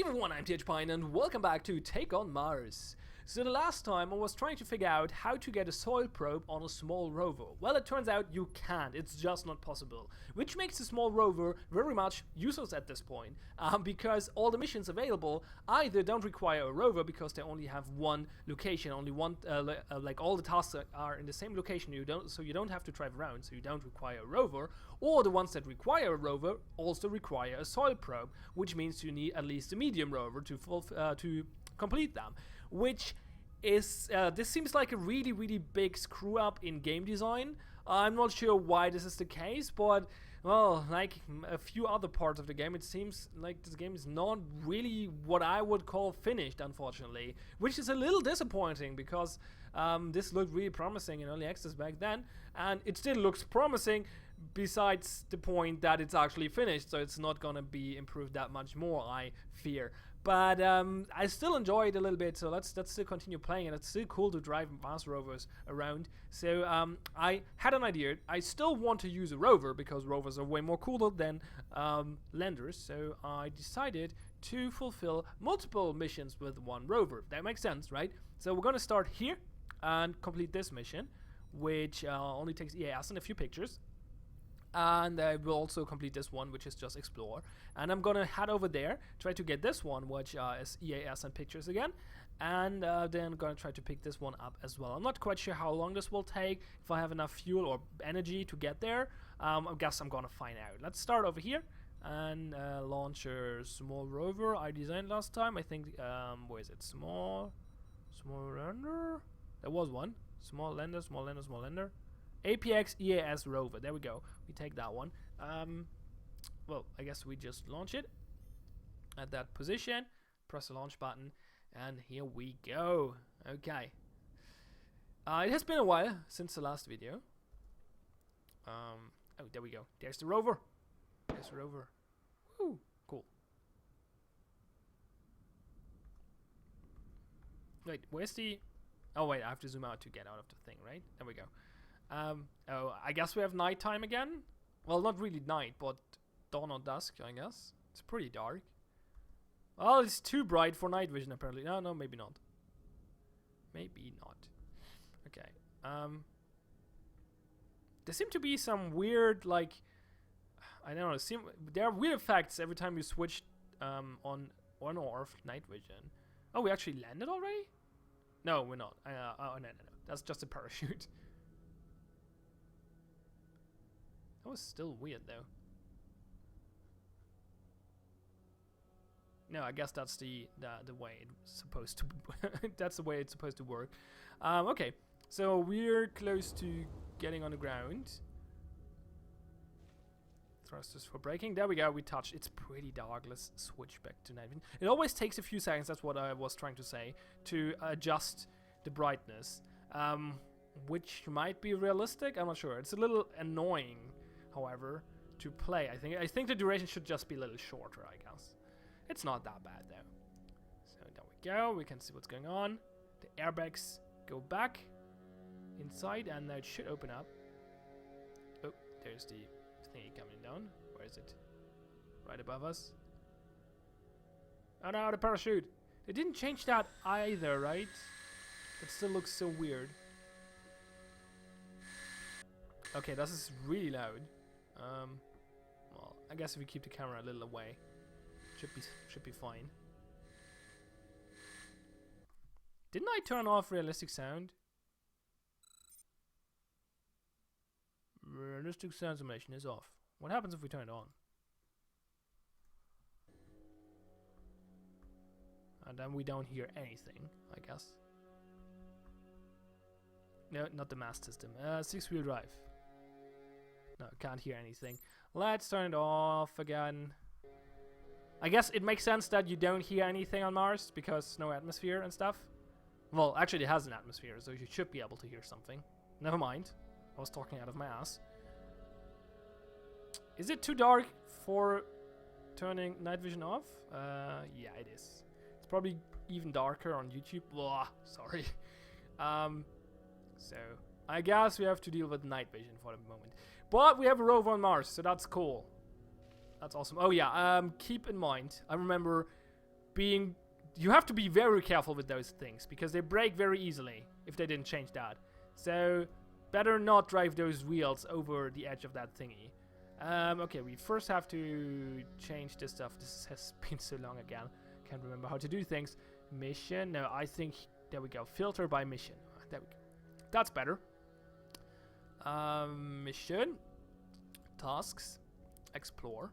everyone, I'm Pion and welcome back to Take on Mars. So the last time I was trying to figure out how to get a soil probe on a small rover. Well, it turns out you can't, it's just not possible. Which makes the small rover very much useless at this point. Because all the missions available either don't require a rover because they only have one location, only one, like all the tasks are in the same location, so you don't have to drive around, so you don't require a rover. Or the ones that require a rover also require a soil probe, which means you need at least a medium rover to complete them. Which is, this seems like a really big screw up in game design. I'm not sure why this is the case, but well, like a few other parts of the game, it seems like this game is not really what I would call finished, unfortunately. Which is a little disappointing because this looked really promising in early access back then, and it still looks promising besides the point that it's actually finished, so it's not gonna be improved that much more, I fear. But I still enjoy it a little bit, so let's still continue playing it. It's still cool to drive Mars rovers around. So I had an idea. I still want to use a rover because rovers are way more cooler than landers. So I decided to fulfill multiple missions with one rover. That makes sense, right? So we're gonna start here and complete this mission, which only takes EAS and a few pictures. And I will also complete this one, which is just explore. And I'm gonna head over there, try to get this one, which is EAS and pictures again. And then I'm gonna try to pick this one up as well. I'm not quite sure how long this will take, if I have enough fuel or energy to get there. I guess I'm gonna find out. Let's start over here and launch a small rover I designed last time. I think, where is it? Small lander? There was one. Small lander. APX EAS rover. There we go. We take that one. Well, I guess we just launch it at that position. Press the launch button, and here we go. Okay. It has been a while since the last video. Oh, there we go. There's the rover. There's the rover. Woo, cool. Wait, where's the? Oh wait, I have to zoom out to get out of the thing, right? There we go. Oh, I guess we have nighttime again. Well, not really night, but dawn or dusk, I guess. It's pretty dark. Oh, it's too bright for night vision, apparently. No, maybe not. Maybe not. Okay. There seem to be some weird, like, I don't know. There are weird effects every time you switch on or off night vision. Oh, we actually landed already? No, we're not. Oh, no. That's just a parachute. That was still weird, though. No, I guess that's the way it's supposed to. That's the way it's supposed to work. Okay, so we're close to getting on the ground. Thrusters for braking. There we go. We touched. It's pretty dark. Let's switch back to night vision. It always takes a few seconds. That's what I was trying to say, to adjust the brightness, which might be realistic. I'm not sure. It's a little annoying, however, to play. I think the duration should just be a little shorter, I guess. It's not that bad though. So there we go. We can see what's going on. The airbags go back inside, and now it should open up. Oh, there's the thingy coming down. Where is it? Right above us. Oh no, the parachute. They didn't change that either, right? It still looks so weird. Okay, this is really loud. Well, I guess if we keep the camera a little away, should be fine. Didn't I turn off realistic sound? Realistic sound simulation is off. What happens if we turn it on? And then we don't hear anything, I guess. No, not the mast system. 6-wheel drive. No, can't hear anything. Let's turn it off again. I guess it makes sense that you don't hear anything on Mars because no atmosphere and stuff. Well, actually it has an atmosphere, so you should be able to hear something. Never mind. I was talking out of my ass. Is it too dark for turning night vision off? Yeah, it is. It's probably even darker on YouTube. Blah, sorry. So I guess we have to deal with night vision for the moment. But we have a rover on Mars, so that's cool. That's awesome. Oh yeah, keep in mind, I remember being... You have to be very careful with those things, because they break very easily if they didn't change that. So, better not drive those wheels over the edge of that thingy. Okay, we first have to change this stuff. This has been so long again. Can't remember how to do things. Mission. No, I think... There we go. Filter by mission. There we go. That's better. Mission. Tasks. Explore.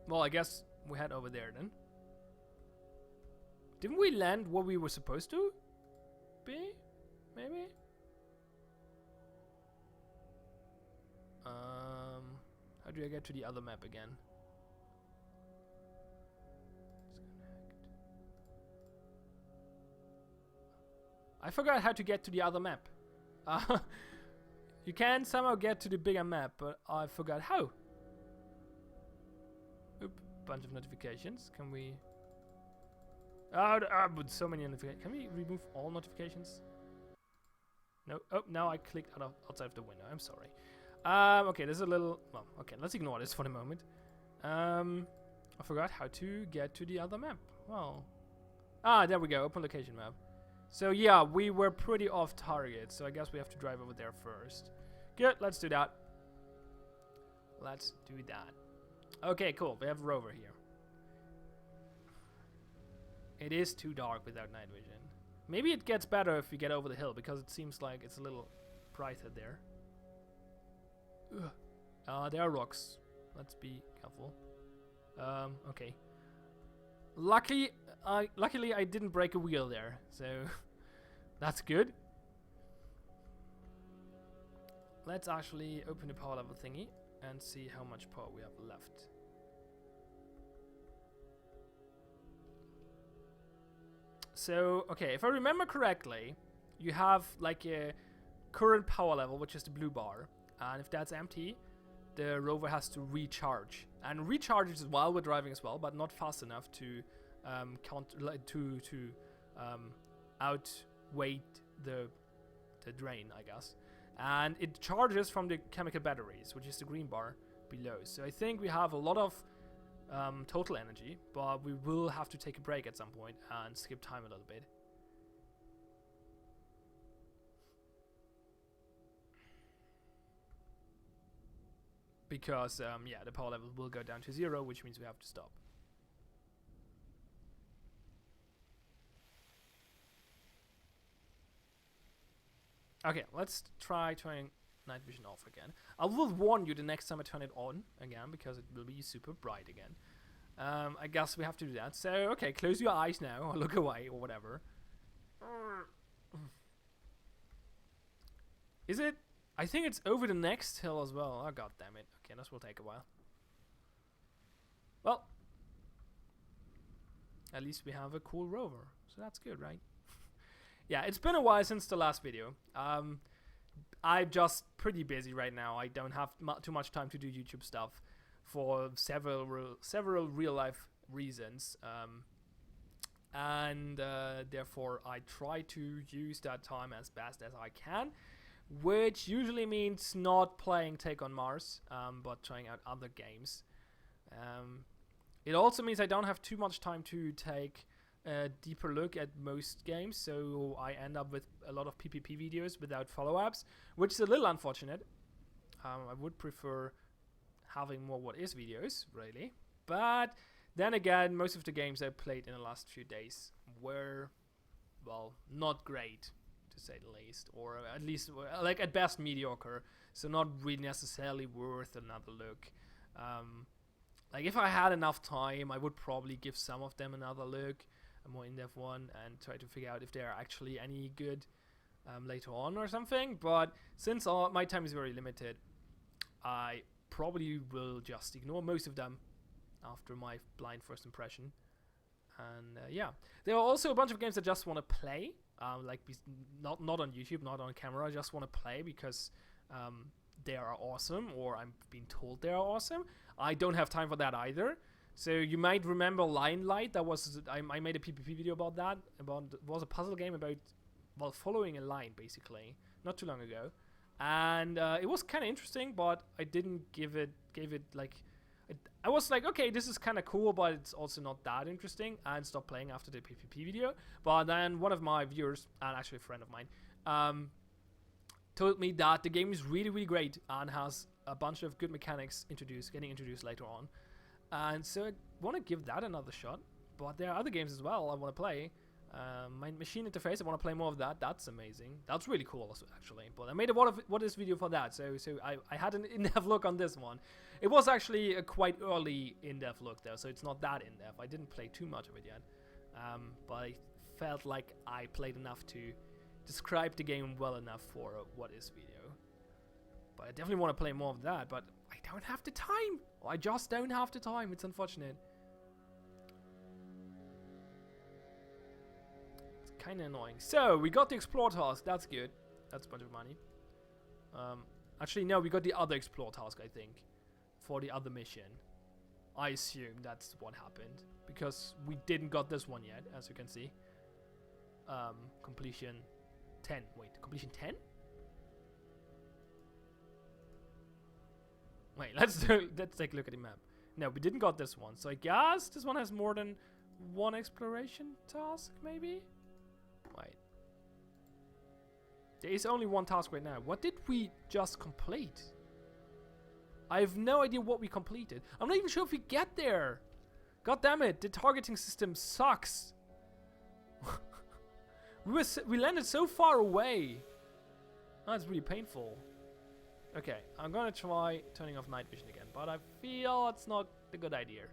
Well, I guess we head over there then. Didn't we land where we were supposed to be? Maybe? How do I get to the other map again? I forgot how to get to the other map. You can somehow get to the bigger map, but I forgot how. Oop, bunch of notifications. Can we... but so many notifications. Can we remove all notifications? No. Oh, now I clicked outside of the window. I'm sorry. Okay, there's a little... Well, okay, let's ignore this for the moment. I forgot how to get to the other map. Well... there we go. Open location map. So yeah, we were pretty off target, so I guess we have to drive over there first. Good, let's do that. Let's do that. Okay, cool. We have a rover here. It is too dark without night vision. Maybe it gets better if we get over the hill, because it seems like it's a little brighter there. There are rocks. Let's be careful. Okay. Luckily, I didn't break a wheel there, so that's good. Let's actually open the power level thingy and see how much power we have left. So, okay, if I remember correctly, you have like a current power level, which is the blue bar, and if that's empty, the rover has to recharge. And recharges while we're driving as well, but not fast enough to outweigh the drain, I guess. And it charges from the chemical batteries, which is the green bar below. So I think we have a lot of total energy, but we will have to take a break at some point and skip time a little bit. Because, yeah, the power level will go down to 0, which means we have to stop. Okay, let's try turning night vision off again. I will warn you the next time I turn it on again, because it will be super bright again. I guess we have to do that. So, okay, close your eyes now, or look away, or whatever. Is it? I think it's over the next hill as well. Oh, god damn it. Okay, this will take a while. Well, at least we have a cool rover, so that's good, right? Yeah, it's been a while since the last video. I'm just pretty busy right now. I don't have too much time to do YouTube stuff for several real life reasons, and therefore I try to use that time as best as I can, which usually means not playing Take on Mars, but trying out other games. It also means I don't have too much time to take a deeper look at most games, so I end up with a lot of PvP videos without follow-ups, which is a little unfortunate. I would prefer having more what is videos, really. But then again, most of the games I played in the last few days were, well, not great, to say the least, or at least, like, at best mediocre, so not really necessarily worth another look. Like, if I had enough time, I would probably give some of them another look, a more in-depth one, and try to figure out if they are actually any good later on or something. But since my time is very limited, I probably will just ignore most of them after my blind first impression. And yeah, there are also a bunch of games I just want to play, like not on YouTube, not on camera. I just want to play because they are awesome, or I'm being told they are awesome. I don't have time for that either. So you might remember Lion Light. That was I made a PvP video about that. It was a puzzle game about, well, following a line basically, not too long ago, and it was kind of interesting, but I didn't gave it like, I was like, okay, this is kind of cool, but it's also not that interesting, and stopped playing after the PvP video. But then one of my viewers, and actually a friend of mine, told me that the game is really, really great and has a bunch of good mechanics getting introduced later on. And so I want to give that another shot. But there are other games as well I want to play. My machine interface, I want to play more of that. That's amazing. That's really cool, also, actually. But I made a what is video for that, so I had an in-depth look on this one. It was actually a quite early in-depth look, though, so it's not that in-depth. I didn't play too much of it yet, but I felt like I played enough to describe the game well enough for a what is video. But I definitely want to play more of that, but I don't have the time. I just don't have the time. It's unfortunate. Kind of annoying. So we got the explore task. That's good. That's a bunch of money. Actually, no, we got the other explore task, I think, for the other mission. I assume that's what happened, because we didn't got this one yet, as you can see. Completion 10. Wait, completion 10? Wait, let's take a look at the map. No, we didn't got this one, so I guess this one has more than one exploration task, maybe? Wait. There is only one task right now. What did we just complete? I have no idea what we completed. I'm not even sure if we get there. God damn it, the targeting system sucks. we landed so far away. That's really painful. Okay, I'm gonna try turning off night vision again, but I feel it's not a good idea.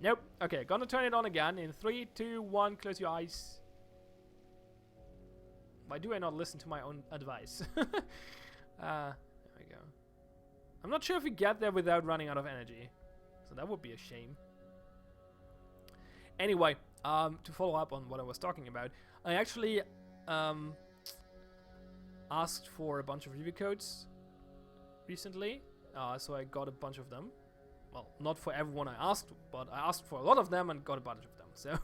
Nope. Okay, gonna turn it on again in 3, 2, 1. Close your eyes. Why do I not listen to my own advice? There we go. I'm not sure if we get there without running out of energy, so that would be a shame. Anyway, to follow up on what I was talking about, I actually asked for a bunch of review codes recently, so I got a bunch of them. Well, not for everyone I asked, but I asked for a lot of them and got a bunch of them. So,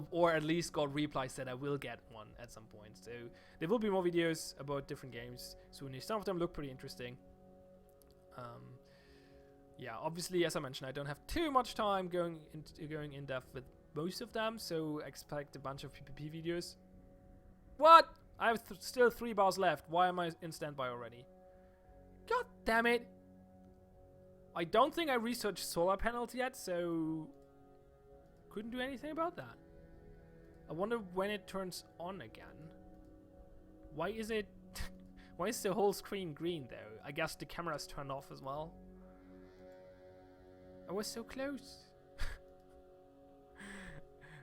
or at least got replies that I will get one at some point. So there will be more videos about different games soon. Some of them look pretty interesting. Yeah, obviously, as I mentioned, I don't have too much time going in depth with most of them, so expect a bunch of PvP videos. What? I have still 3 bars left. Why am I in standby already? God damn it! I don't think I researched solar panels yet, so couldn't do anything about that. I wonder when it turns on again. Why is it... why is the whole screen green though? I guess the camera's turned off as well. I was so close.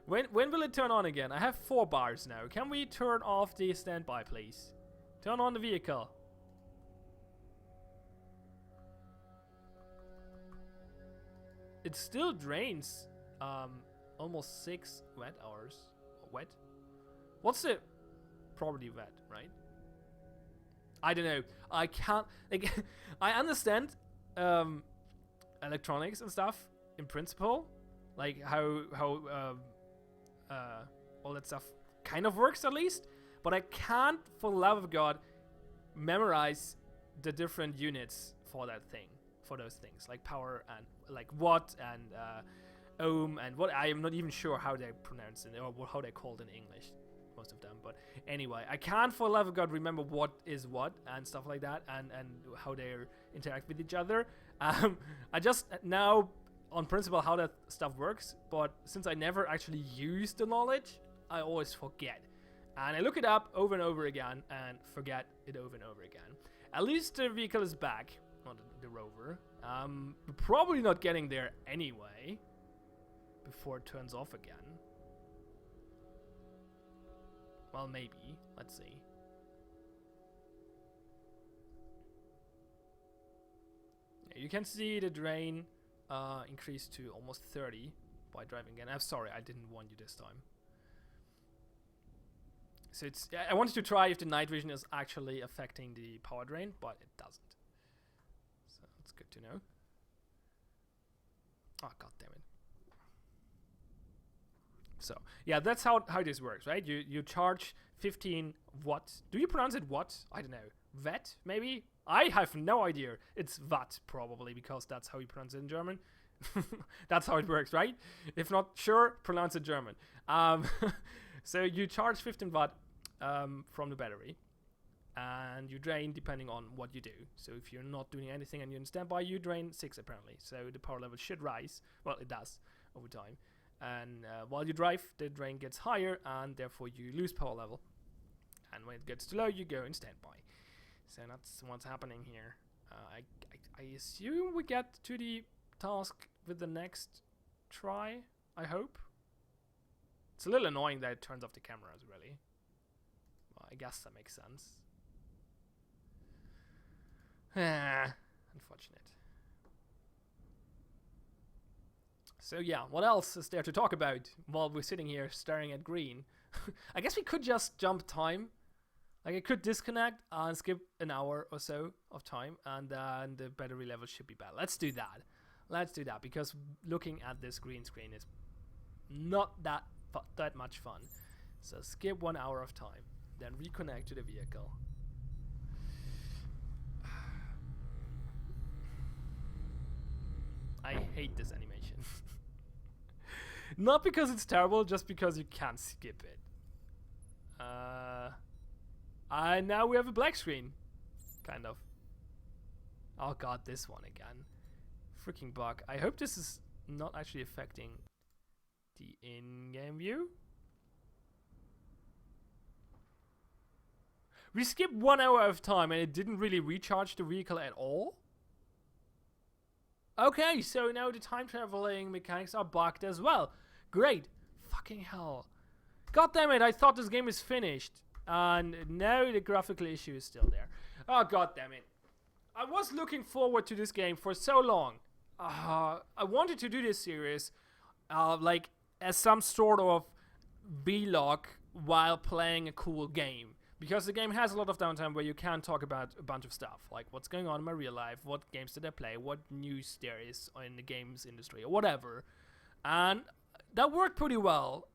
When will it turn on again? I have 4 bars now. Can we turn off the standby, please? Turn on the vehicle. It still drains almost 6 wet hours. Wet? What's the probably wet, right? I don't know. I can't like I understand electronics and stuff in principle, like how all that stuff kind of works at least, but I can't for the love of God memorize the different units for that thing. For those things like power and like watt and ohm and what, I am not even sure how they pronounce it or how they're called in English, most of them. But anyway, I can't for the love of God remember what is what and stuff like that, and how they interact with each other. I just now on principle how that stuff works, but since I never actually use the knowledge, I always forget, and I look it up over and over again and forget it over and over again. At least the vehicle is back. Not the rover. We're probably not getting there anyway before it turns off again. Well, maybe. Let's see. Yeah, you can see the drain increase to almost 30 by driving again. I'm sorry, I didn't warn you this time. So it's... I wanted to try if the night vision is actually affecting the power drain, but it doesn't. So it's good to know. Oh, god damn it. So, yeah, that's how this works, right? You charge 15 watts. Do you pronounce it watt? I don't know. Vet, maybe? I have no idea. It's Watt, probably, because that's how you pronounce it in German. That's how it works, right? If not sure, pronounce it German. So you charge 15 watt from the battery, and you drain depending on what you do. So if you're not doing anything and you're in standby, you drain 6 apparently. So the power level should rise. Well, it does over time. And while you drive, the drain gets higher, and therefore you lose power level. And when it gets too low, you go in standby. So that's what's happening here. I assume we get to the task with the next try, I hope. It's a little annoying that it turns off the cameras, really. Well, I guess that makes sense. Unfortunate. So yeah, what else is there to talk about while we're sitting here staring at green? I guess we could just jump time. Like, I could disconnect and skip an hour or so of time, and then the battery level should be better. Let's do that. Let's do that, because looking at this green screen is not that much fun. So skip 1 hour of time, then reconnect to the vehicle. I hate this animation. Not because it's terrible, just because you can't skip it. And now we have a black screen. Kind of. Oh god, this one again. Freaking bug. I hope this is not actually affecting the in-game view. We skipped 1 hour of time and it didn't really recharge the vehicle at all. Okay, so now the time traveling mechanics are bugged as well. Great. Fucking hell. God damn it, I thought this game is finished. And now the graphical issue is still there. Oh god damn it. I was looking forward to this game for so long. I wanted to do this series like as some sort of vlog while playing a cool game. Because the game has a lot of downtime where you can talk about a bunch of stuff. Like what's going on in my real life, what games did I play, what news there is in the games industry, or whatever. And that worked pretty well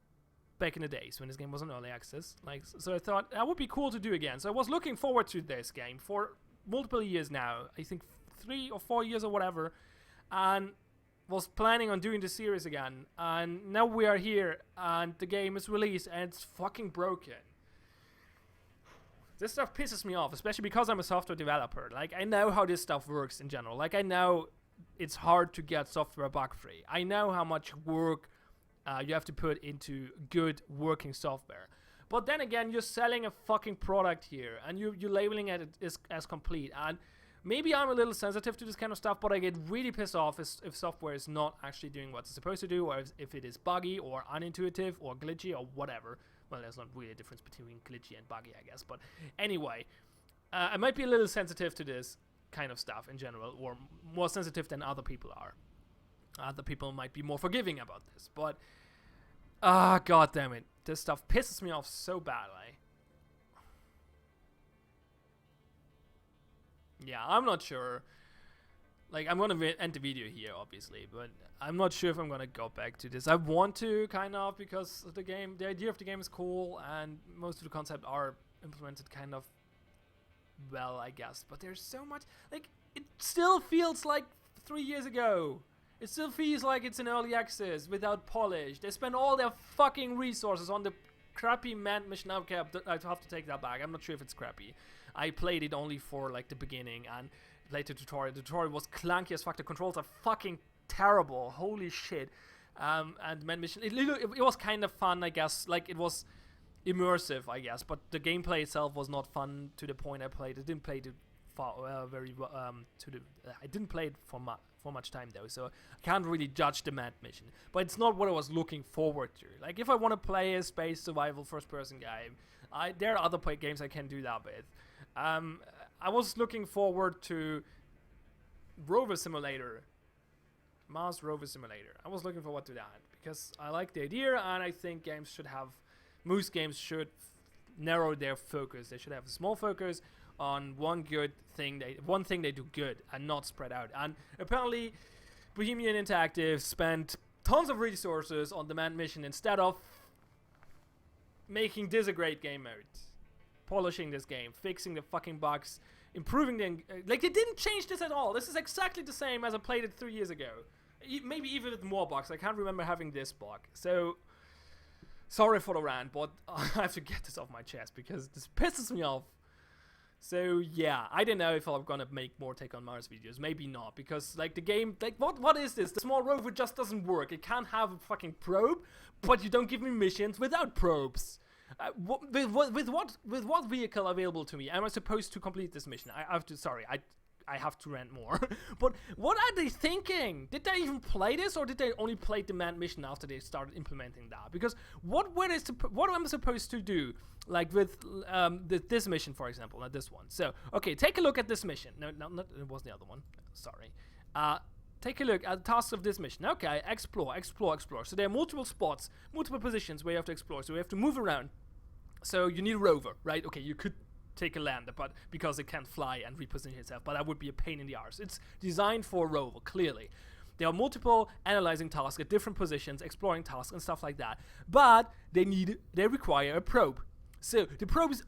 back in the days when this game was in early access. Like, so I thought that would be cool to do again. So I was looking forward to this game for multiple years now. I think 3 or 4 years or whatever. And was planning on doing the series again. And now we are here and the game is released and it's fucking broken. This stuff pisses me off, especially because I'm a software developer. Like, I know how this stuff works in general. Like, I know it's hard to get software bug-free. I know how much work you have to put into good working software. But then again, you're selling a fucking product here, and you're labeling it as complete. And maybe I'm a little sensitive to this kind of stuff, but I get really pissed off if software is not actually doing what it's supposed to do, or if it is buggy, or unintuitive, or glitchy, or whatever. Well, there's not really a difference between glitchy and buggy, I guess. But anyway, I might be a little sensitive to this kind of stuff in general, or more sensitive than other people are. Other people might be more forgiving about this, but god damn it, this stuff pisses me off so badly. Yeah, I'm not sure. Like, I'm gonna end the video here, obviously, but I'm not sure if I'm gonna go back to this. I want to, kind of, because the idea of the game is cool, and most of the concepts are implemented kind of well, I guess. But there's so much, like, it still feels like 3 years ago. It still feels like it's in early access, without polish. They spend all their fucking resources on the crappy manned mission. Okay, I have to take that back. I'm not sure if it's crappy. I played it only for, like, the beginning, and played the tutorial. The tutorial was clunky as fuck. The controls are fucking terrible. Holy shit. And manned mission, it was kind of fun, I guess. Like, it was immersive, I guess. But the gameplay itself was not fun to the point I played. I didn't play it I didn't play it for much time though, so I can't really judge the manned mission. But it's not what I was looking forward to. Like, if I want to play a space survival first-person game, there are other games I can do that with. I was looking forward to Rover Simulator, Mars Rover Simulator. I was looking forward to that because I like the idea, and I think most games should narrow their focus. They should have a small focus on one thing they do good and not spread out. And apparently Bohemian Interactive spent tons of resources on the manned mission instead of making this a great game mode, polishing this game, fixing the fucking bugs, improving the like they didn't change this at all. This is exactly the same as I played it 3 years ago. Maybe even with more bugs. I can't remember having this bug. So sorry for the rant, but I have to get this off my chest because this pisses me off. So yeah, I don't know if I'm gonna make more Take on Mars videos. Maybe not, because like the game, like what is this? The small rover just doesn't work. It can't have a fucking probe, but you don't give me missions without probes. With what vehicle available to me am I supposed to complete this mission? I have to rant more. But what are they thinking? Did they even play this, or did they only play the manned mission after they started implementing that? Because what am I supposed to do? Like with this mission, for example, not this one. So, okay, take a look at this mission. No, not it was the other one. Sorry. Take a look at the tasks of this mission. Okay, explore. So there are multiple spots, multiple positions where you have to explore. So you have to move around. So you need a rover, right? Okay, you could take a lander, but because it can't fly and reposition itself, but that would be a pain in the arse. It's designed for a rover, clearly. There are multiple analyzing tasks at different positions, exploring tasks and stuff like that. But they require a probe. So the probe is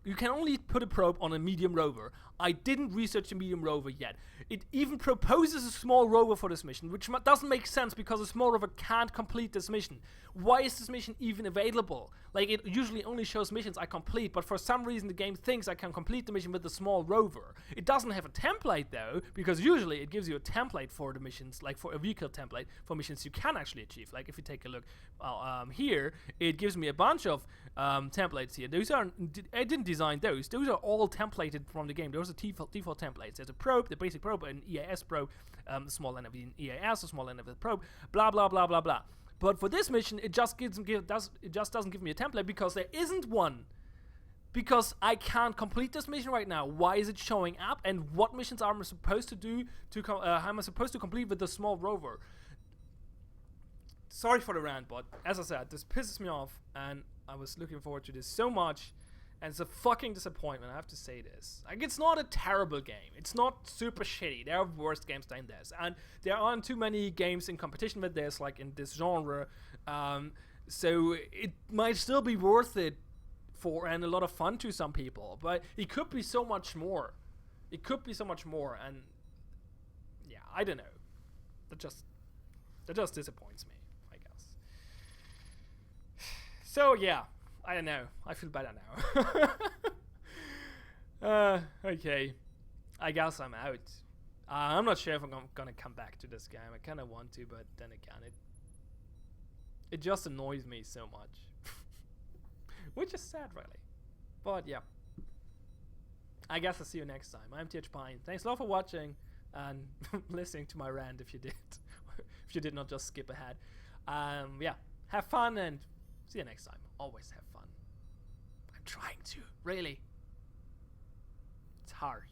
you can only put a probe on a medium rover. I didn't research the medium rover yet. It even proposes a small rover for this mission, which doesn't make sense because a small rover can't complete this mission. Why is this mission even available? Like, it usually only shows missions I complete, but for some reason the game thinks I can complete the mission with the small rover. It doesn't have a template though, because usually it gives you a template for the missions, like for a vehicle template for missions you can actually achieve. Like if you take a look here, it gives me a bunch of templates here. I didn't design those. Those are all templated from the game. Those are default templates. There's a probe, the basic probe, an EAS probe, the small end of the EAS, the small end of the probe, blah blah blah blah blah. But for this mission, it just doesn't give me a template because there isn't one. Because I can't complete this mission right now. Why is it showing up? And what missions am I supposed to do how am I supposed to complete with the small rover? Sorry for the rant, but as I said, this pisses me off, and I was looking forward to this so much. And it's a fucking disappointment, I have to say this. Like, it's not a terrible game. It's not super shitty. There are worse games than this. And there aren't too many games in competition with this, like in this genre. So it might still be worth it and a lot of fun to some people. But it could be so much more. And yeah, I don't know. That just disappoints me, I guess. So yeah. I don't know. I feel better now. Okay. I guess I'm out. I'm not sure if I'm gonna come back to this game. I kind of want to, but then again, it just annoys me so much. Which is sad, really. But yeah. I guess I'll see you next time. I'm TH Pion. Thanks a lot for watching and listening to my rant if you did. If you did not just skip ahead. Yeah. Have fun and see you next time. Always have fun. I'm trying to. Really. It's hard.